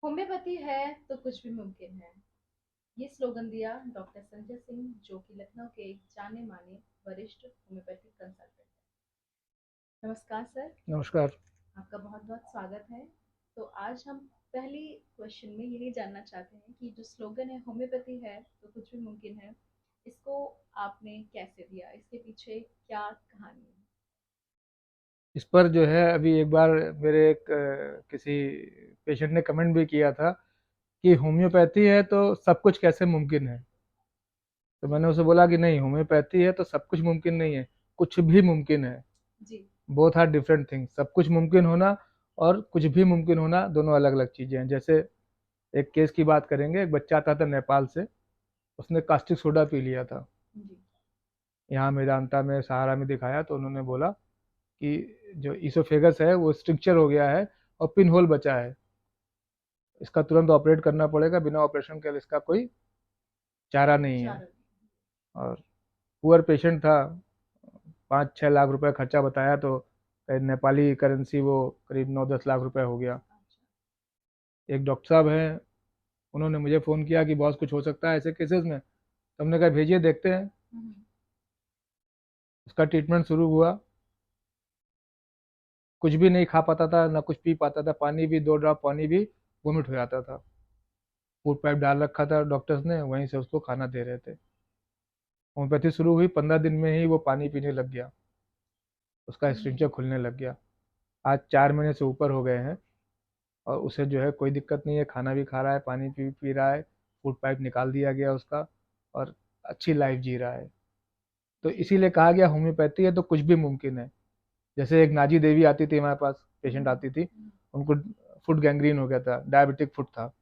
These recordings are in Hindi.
होम्योपैथी है तो कुछ भी मुमकिन है। ये स्लोगन दिया डॉक्टर संजय सिंह, जो कि लखनऊ के एक जाने माने वरिष्ठ होम्योपैथिक कंसल्टेंट हैं। नमस्कार सर। नमस्कार। आपका बहुत बहुत स्वागत है। तो आज हम पहली क्वेश्चन में यही जानना चाहते हैं कि जो स्लोगन है होम्योपैथी है तो कुछ भी मुमकिन है, इसको आपने कैसे दिया, इसके पीछे क्या कहानी है? इस पर जो है अभी एक बार मेरे एक किसी पेशेंट ने कमेंट भी किया था कि होम्योपैथी है तो सब कुछ कैसे मुमकिन है। तो जी। मैंने उसे बोला कि नहीं, होम्योपैथी है तो सब कुछ मुमकिन नहीं है, कुछ भी मुमकिन है। जी। Both are different things. सब कुछ मुमकिन होना और कुछ भी मुमकिन होना दोनों अलग अलग चीज़ें हैं। जैसे एक केस की बात करेंगे। एक बच्चा आता था नेपाल से, उसने कास्टिक सोडा पी लिया था। जी। यहाँ मेदांता में, सहारा में दिखाया तो उन्होंने बोला कि जो इसोफेगस है वो स्ट्रक्चर हो गया है और पिन होल बचा है, इसका तुरंत ऑपरेट करना पड़ेगा, बिना ऑपरेशन के इसका कोई चारा नहीं है। चार। और पुअर पेशेंट था, 5-6 लाख रुपए खर्चा बताया, तो नेपाली करेंसी वो करीब 9-10 लाख रुपए हो गया। अच्छा। एक डॉक्टर साहब हैं, उन्होंने मुझे फ़ोन किया कि बॉस कुछ हो सकता है ऐसे केसेस में। तो हमने कहा भेजिए देखते हैं। हम्म। उसका ट्रीटमेंट शुरू हुआ। कुछ भी नहीं खा पाता था, ना कुछ पी पाता था, पानी भी 2 ड्रॉप पानी भी वोमिट हो जाता था। फूड पाइप डाल रखा था डॉक्टर्स ने, वहीं से उसको खाना दे रहे थे। होम्योपैथी शुरू हुई, 15 दिन में ही वो पानी पीने लग गया, उसका स्ट्रिंचर हम्म। खुलने लग गया। आज 4 महीने से ऊपर हो गए हैं और उसे जो है कोई दिक्कत नहीं है, खाना भी खा रहा है, पानी पी पी रहा है, फूड पाइप निकाल दिया गया उसका, और अच्छी लाइफ जी रहा है। तो जी। इसीलिए कहा गया होम्योपैथी है तो कुछ भी मुमकिन है। जैसे एक नाजी देवी आती थी हमारे पास, पेशेंट आती थी, हम्म। उनको फुट गैंग्रीन हो गया था, डायबिटिक फुट था,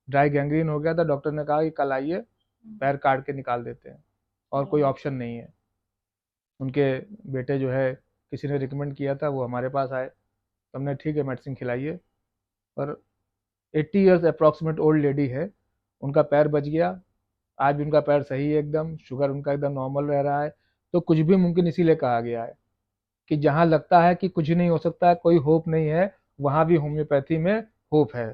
ड्राई गैंग्रीन हो गया था। डॉक्टर ने कहा कि कल आइए, हम्म। पैर काट के निकाल देते हैं, और कोई ओह। ऑप्शन नहीं है। उनके बेटे जो है, किसी ने रिकमेंड किया था, वो हमारे पास आए, तो हमने ठीक है मेडिसिन खिलाइए। और 80 ईयर्स अप्रॉक्सीमेट ओल्ड लेडी है, उनका पैर बच गया। आज भी उनका पैर सही है एकदम, शुगर उनका एकदम नॉर्मल रह रहा है। तो कुछ भी मुमकिन इसीलिए कहा गया है कि जहाँ लगता है कि कुछ नहीं हो सकता है, कोई होप नहीं है, वहाँ भी होम्योपैथी में होप है।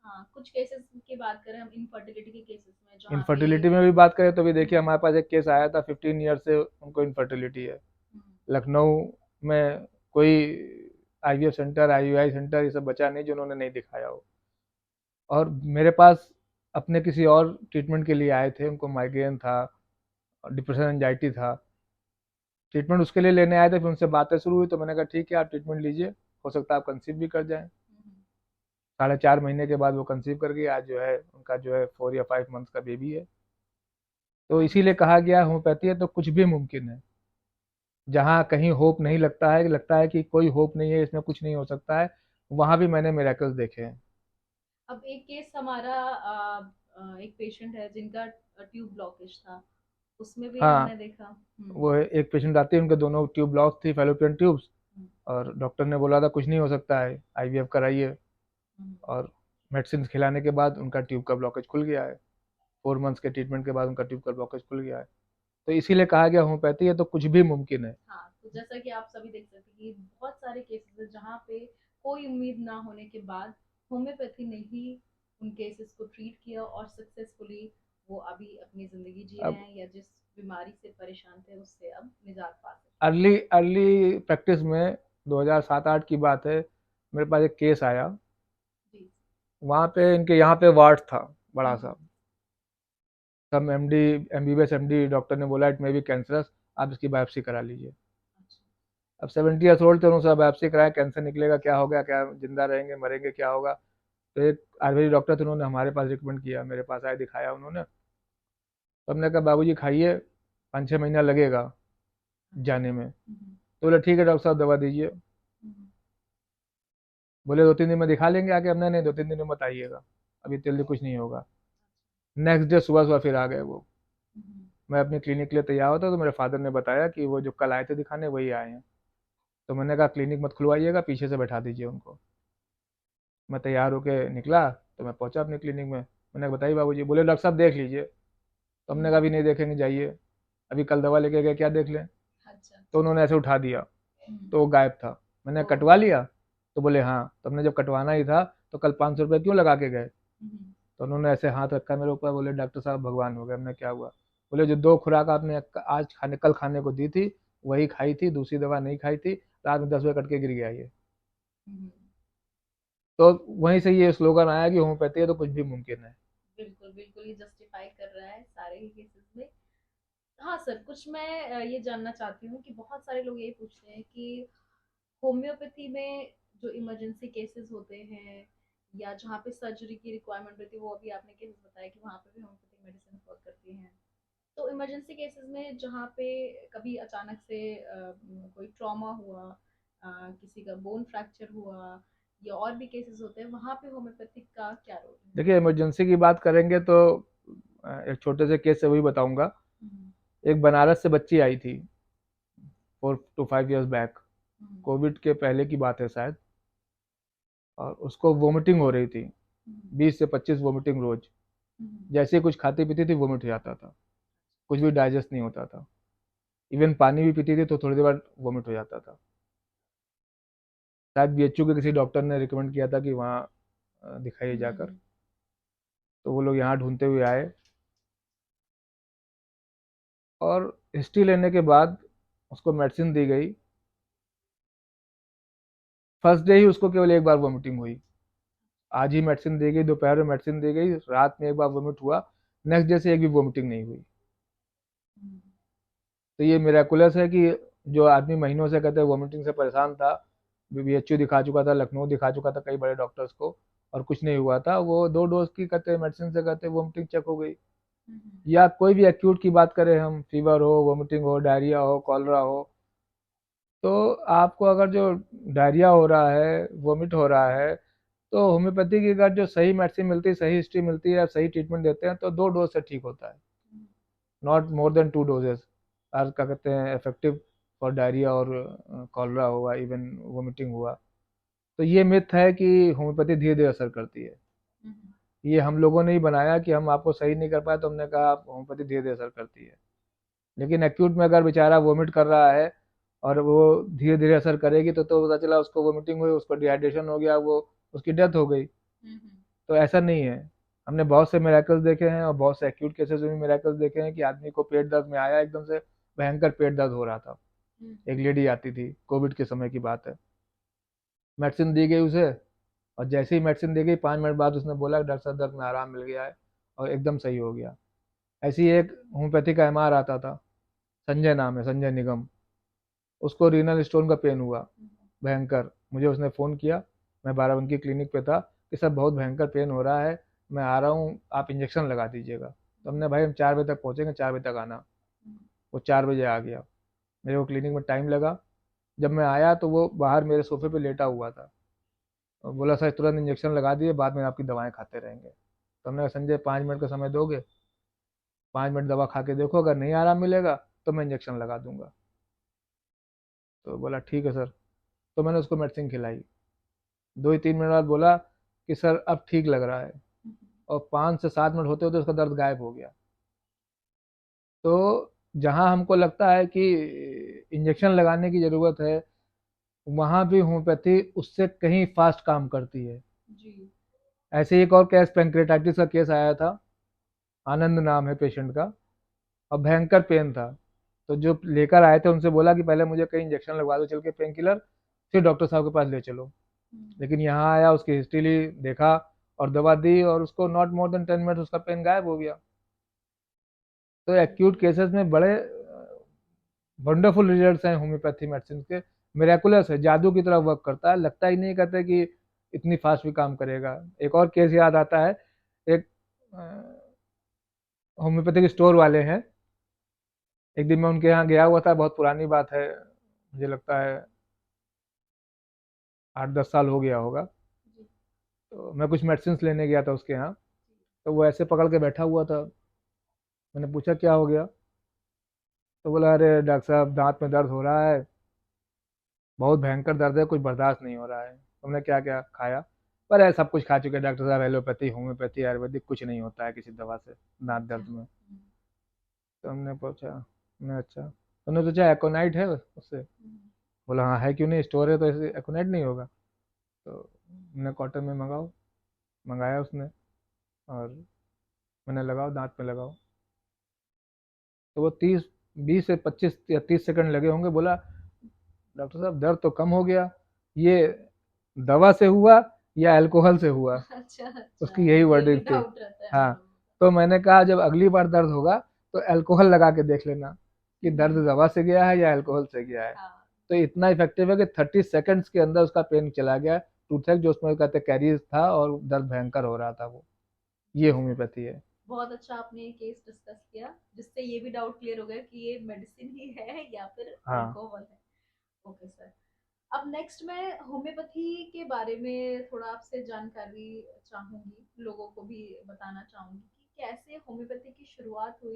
हाँ, कुछ केसेस की बात करें हम इनफर्टिलिटी के केसेस में जहाँ पे। इनफर्टिलिटी में भी बात करें तो भी देखिए, हम्म। हमारे पास एक केस आया था, 15 ईयर से उनको इनफर्टिलिटी है। हम्म। लखनऊ में कोई आईवीएफ सेंटर, आईयूआई सेंटर, ये सब बचा नहीं जिन्होंने नहीं दिखाया हो। और मेरे पास अपने किसी और ट्रीटमेंट के लिए आए थे, उनको माइग्रेन था, डिप्रेशन एंजाइटी था। ट्रीटमेंट उसके लिए लेने आए थे, फिर उनसे बातें शुरू हुई तो मैंने कहा ठीक है आप ट्रीटमेंट लीजिए, हो सकता है आप कंसीव भी कर जाएं। हम्म। 4.5 महीने के बाद वो कंसीव कर गई। आज जो है उनका जो है 4 या 5 मंथ्स का बेबी है। तो बहुत इसीलिए अच्छा। कहा गया होम्योपैथी है तो कुछ भी मुमकिन है। जहाँ कहीं होप नहीं लगता है, लगता है कि कोई होप नहीं है, इसमें कुछ नहीं हो सकता है, वहाँ भी मैंने मिरेकल्स देखे हैं। अब एक केस हमारा एक पेशेंट है जिनका ट्यूब ब्लॉकेज था, उसमें भी हाँ, हमने देखा। वो एक पेशेंट आती है, उनके दोनों ट्यूब ब्लॉक थी, फैलोपियन ट्यूब्स। हम्म। और डॉक्टर ने बोला था कुछ नहीं हो सकता है, आईवीएफ कराइए। हम्म। और मेडिसिन खिलाने के बाद उनका ट्यूब का ब्लॉकेज खुल गया है। 4 मंथ्स के ट्रीटमेंट के बाद उनका ट्यूब का ब्लॉकेज खुल गया है। तो इसीलिए कहा गया होम्योपैथी है तो कुछ भी मुमकिन है। हाँ, तो जैसा कि आप सभी देख सकते हैं कि बहुत सारे केसेस है जहाँ पे कोई उम्मीद ना होने के बाद होम्योपैथी ने ही उन केसेस को ट्रीट किया और सक्सेसफुली वो अभी अपनी जिंदगी जी रहे अब हैं, या जिस बीमारी से परेशान थे उससे अब निजात पा सके। अर्ली अर्ली प्रैक्टिस में 2007-8 की बात है, मेरे पास एक केस आया। जी। वहाँ पे इनके यहाँ पे वार्ड था बड़ा हम्म। सा। सब एमडी, एमबीबीएस एमडी डॉक्टर ने बोला इट मे बी कैंसरस, आप इसकी बायोप्सी करा लीजिए। अच्छा। अब 70 ईयर्स ओल्ड थे, उन्होंने बायोप्सी कराया, कैंसर निकलेगा क्या होगा, क्या जिंदा रहेंगे मरेंगे क्या होगा। तो एक आयुर्वेदिक डॉक्टर थे, उन्होंने हमारे पास रिकमेंड किया, मेरे पास आए, दिखाया उन्होंने। तो हमने कहा बाबूजी खाइए, 5-6 महीना लगेगा अच्छा। जाने में। हम्म। तो बोले ठीक है डॉक्टर साहब दवा दीजिए। हम्म। बोले 2-3 दिन में दिखा लेंगे आके। हमने नहीं, 2-3 दिन में मत आइएगा, अभी जल्दी कुछ नहीं होगा। नेक्स्ट डे सुबह सुबह फिर आ गए वो। हम्म। मैं अपनी क्लिनिक के लिए तैयार होता तो मेरे फादर ने बताया कि वो जो कल आए थे दिखाने वही आए हैं। तो मैंने कहा क्लिनिक मत खुलवाइएगा, पीछे से बैठा दीजिए उनको। मैं तैयार होके निकला तो मैं पहुंचा अपनी क्लिनिक में। मैंने कहा बताइए बाबूजी। बोले डॉक्टर साहब देख लीजिए। तो हमने कहा हम्म। अभी नहीं देखेंगे, जाइए, अभी कल दवा लेके गए, क्या देख लें। अच्छा। तो उन्होंने ऐसे उठा दिया, हम्म। तो वो गायब था। मैंने ओ। कटवा लिया, तो बोले हाँ। तो हमने जब कटवाना ही था तो कल 500 रुपये क्यों लगा के गए। तो उन्होंने ऐसे हाथ रखा मेरे ऊपर, बोले डॉक्टर साहब भगवान हो गए। हमने क्या हुआ? बोले जो 2 खुराक आपने आज खाने कल खाने को दी थी वही खाई थी, दूसरी दवा नहीं खाई थी, रात में 10 बजे कट के गिर गया ये। हम्म, तो वहीं से ये स्लोगन आया कि होम्योपैथी है तो कुछ भी मुमकिन है। बिल्कुल बिल्कुल, ये जस्टिफाई कर रहा है सारे ही केसेस में। हाँ सर, कुछ मैं ये जानना चाहती हूँ कि बहुत सारे लोग ये पूछते हैं कि होम्योपैथी में जो इमरजेंसी केसेस होते हैं या जहाँ पे सर्जरी की रिक्वायरमेंट होती है, वो अभी आपने केसेस बताया कि वहाँ पे भी होम्योपैथिक मेडिसिन वर्क करती हैं। तो इमरजेंसी केसेस में जहाँ पे कभी अचानक से कोई ट्रॉमा हुआ, किसी का बोन फ्रैक्चर हुआ या और भी केसेस होते हैं, वहाँ पे होम्योपैथिक का क्या रोल है? देखिए इमरजेंसी की बात करेंगे तो एक छोटे से केस से वही बताऊंगा। हम्म, एक बनारस से बच्ची आई थी 4 to 5 years back, hmm, Covid के पहले की बात है शायद, और उसको वोमिटिंग हो रही थी, हम्म, 20 से 25 वोमिटिंग रोज। हम्म, जैसे ही कुछ खाती पीती थी वोमिट हो जाता था, कुछ भी डाइजेस्ट नहीं होता था। इवन पानी भी पीती थी तो थोड़ी देर बाद वोमिट हो जाता था। शायद बीएचयू के किसी डॉक्टर ने रिकमेंड किया था कि वहाँ दिखाइए जाकर। हम्म, तो वो लोग यहाँ ढूंढते हुए आए, और हिस्ट्री लेने के बाद उसको मेडिसिन दी गई। फर्स्ट डे ही उसको केवल एक बार वोमिटिंग हुई। आज ही मेडिसिन दी गई, दोपहर में मेडिसिन दी गई, रात में एक बार वोमिट हुआ, नेक्स्ट डे से एक भी वोमिटिंग नहीं हुई। हम्म, तो ये मिराकुलस है कि जो आदमी महीनों से कहते हैं वोमिटिंग से परेशान था, बीएचयू दिखा चुका था, लखनऊ दिखा चुका था कई बड़े डॉक्टर्स को, और कुछ नहीं हुआ था, वो 2 डोज की कहते मेडिसिन से कहते वोमिटिंग चेक हो गई। हम्म, या कोई भी एक्यूट की बात करें हम, फीवर हो, वोमिटिंग हो, डायरिया हो, कॉलरा हो, तो आपको अगर जो डायरिया हो रहा है, वोमिट हो रहा है, तो होम्योपैथी की अगर जो सही मेडिसिन मिलती है, सही हिस्ट्री मिलती है, सही ट्रीटमेंट देते हैं तो 2 डोज से ठीक होता है। Hmm, not more than 2 doses are क्या कहते हैं इफेक्टिव फॉर डायरिया और कॉलरा हुआ, इवन वोमिटिंग हुआ। तो ये मिथ है कि होम्योपैथी धीरे धीरे असर करती है। हम्म, ये हम लोगों ने ही बनाया कि हम आपको सही नहीं कर पाए तो हमने कहा होम्योपैथी धीरे धीरे असर करती है। लेकिन एक्यूट में अगर बेचारा वोमिट कर रहा है और वो धीरे धीरे असर करेगी तो पता चला उसको वोमिटिंग हुई, उसको डिहाइड्रेशन हो गया, वो उसकी डेथ हो गई। हम्म, तो ऐसा नहीं है। हमने बहुत से मिराकल्स देखे हैं और बहुत से एक्यूट केसेस में भी मिराकल्स देखे हैं कि आदमी को पेट दर्द में आया, एकदम से भयंकर पेट दर्द हो रहा था। एक लेडी आती थी, कोविड के समय की बात है, मेडिसिन दी गई उसे, और जैसे ही मेडिसिन दी गई 5 मिनट बाद उसने बोला डॉक्टर साहब दर्द में आराम मिल गया है, और एकदम सही हो गया। ऐसी ही एक होम्योपैथी का एमआर आता था, संजय नाम है, संजय निगम। उसको रीनल स्टोन का पेन हुआ भयंकर, मुझे उसने फ़ोन किया, मैं बाराबंकी क्लिनिक पे था, कि सर बहुत भयंकर पेन हो रहा है, मैं आ रहा हूँ, आप इंजेक्शन लगा दीजिएगा। तो हमने भाई हम 4 बजे तक पहुँचेंगे, 4 बजे तक आना। वो 4 बजे आ गया। मेरे को क्लिनिक में टाइम लगा। जब मैं आया तो वो बाहर मेरे सोफे पे लेटा हुआ था, और बोला सर तुरंत इंजेक्शन लगा दिए, बाद में आपकी दवाएं खाते रहेंगे। तो हमने कहा संजय 5 मिनट का समय दोगे, 5 मिनट दवा खा के देखो, अगर नहीं आराम मिलेगा तो मैं इंजेक्शन लगा दूंगा। तो बोला ठीक है सर। तो मैंने उसको मेडिसिन खिलाई। 2 ही 3 मिनट बाद बोला कि सर अब ठीक लग रहा है, और 5 से 7 मिनट होते होते उसका दर्द गायब हो गया। तो जहाँ हमको लगता है कि इंजेक्शन लगाने की ज़रूरत है, वहाँ भी होम्योपैथी उससे कहीं फास्ट काम करती है। जी। ऐसे ही एक और केस, पेंक्रेटाइटिस का केस आया था, आनंद नाम है पेशेंट का, और भयंकर पेन था। तो जो लेकर आए थे उनसे बोला कि पहले मुझे कहीं इंजेक्शन लगवा दो चल के पेन किलर, फिर डॉक्टर साहब के पास ले चलो। लेकिन यहाँ आया, उसकी हिस्ट्री ली, देखा और दवा दी, और उसको नॉट मोर देन 10 मिनट उसका पेन गायब हो गया। तो एक्यूट केसेस में बड़े वंडरफुल रिजल्ट्स हैं होम्योपैथी मेडिसिन के। मिराकुलस है, जादू की तरह वर्क करता है, लगता ही नहीं कहते कि इतनी फास्ट भी काम करेगा। एक और केस याद आता है, एक होम्योपैथिक स्टोर वाले हैं, एक दिन मैं उनके यहाँ गया हुआ था, बहुत पुरानी बात है, मुझे लगता है 8 10 साल हो गया होगा। जी। तो मैं कुछ मेडिसिन लेने गया था उसके यहाँ, तो वो ऐसे पकड़ के बैठा हुआ था। मैंने पूछा क्या हो गया? तो बोला अरे डॉक्टर साहब दांत में दर्द हो रहा है, बहुत भयंकर दर्द है, कुछ बर्दाश्त नहीं हो रहा है। तुमने क्या क्या खाया? पर है सब कुछ खा चुके हैं डॉक्टर साहब, एलोपैथी होम्योपैथी आयुर्वेदिक, कुछ नहीं होता है किसी दवा से दांत अच्छा। दर्द में। तो हमने पूछा, मैं अच्छा, तुमने सोचा एकोनाइट है उससे? बोला हाँ है, क्यों नहीं, स्टोर है तो ऐसे एकोनाइट नहीं होगा। तो हमने कॉटन में मंगाओ, मंगाया उसने। और मैंने लगाओ, दांत में लगाओ। तो वो 20 से 25 या 30 सेकंड लगे होंगे। बोला डॉक्टर साहब दर्द तो कम हो गया, ये दवा से हुआ या अल्कोहल से हुआ? अच्छा अच्छा, उसकी यही ये भी वर्डिंग थी। डाउट रहता है हम हाँ, लोगों तो मैंने कहा जब अगली बार दर्द होगा तो अल्कोहल लगा के देख लेना कि का। दर्द दवा से गया है या अल्कोहल से गया है। हाँ। तो इतना इफेक्टिव है कि 30 सेकंड्स के अंदर उसका पेन चला गया। टूथेक जो उसमें कहते कैरीज था और दर्द भयंकर हो रहा था वो। ये जी सर, होम्योपैथी है। बहुत अच्छा आपने ये केस डिस्कस किया, जिससे ये भी डाउट क्लियर हो गया कि ये मेडिसिन ही है या फिर हाँ अल्कोहल है। Okay sir. अब नेक्स्ट मैं होम्योपैथी के बारे में थोड़ा आपसे जानकारी चाहूंगी, लोगों को भी बताना चाहूंगी कि कैसे होम्योपैथी की शुरुआत हुई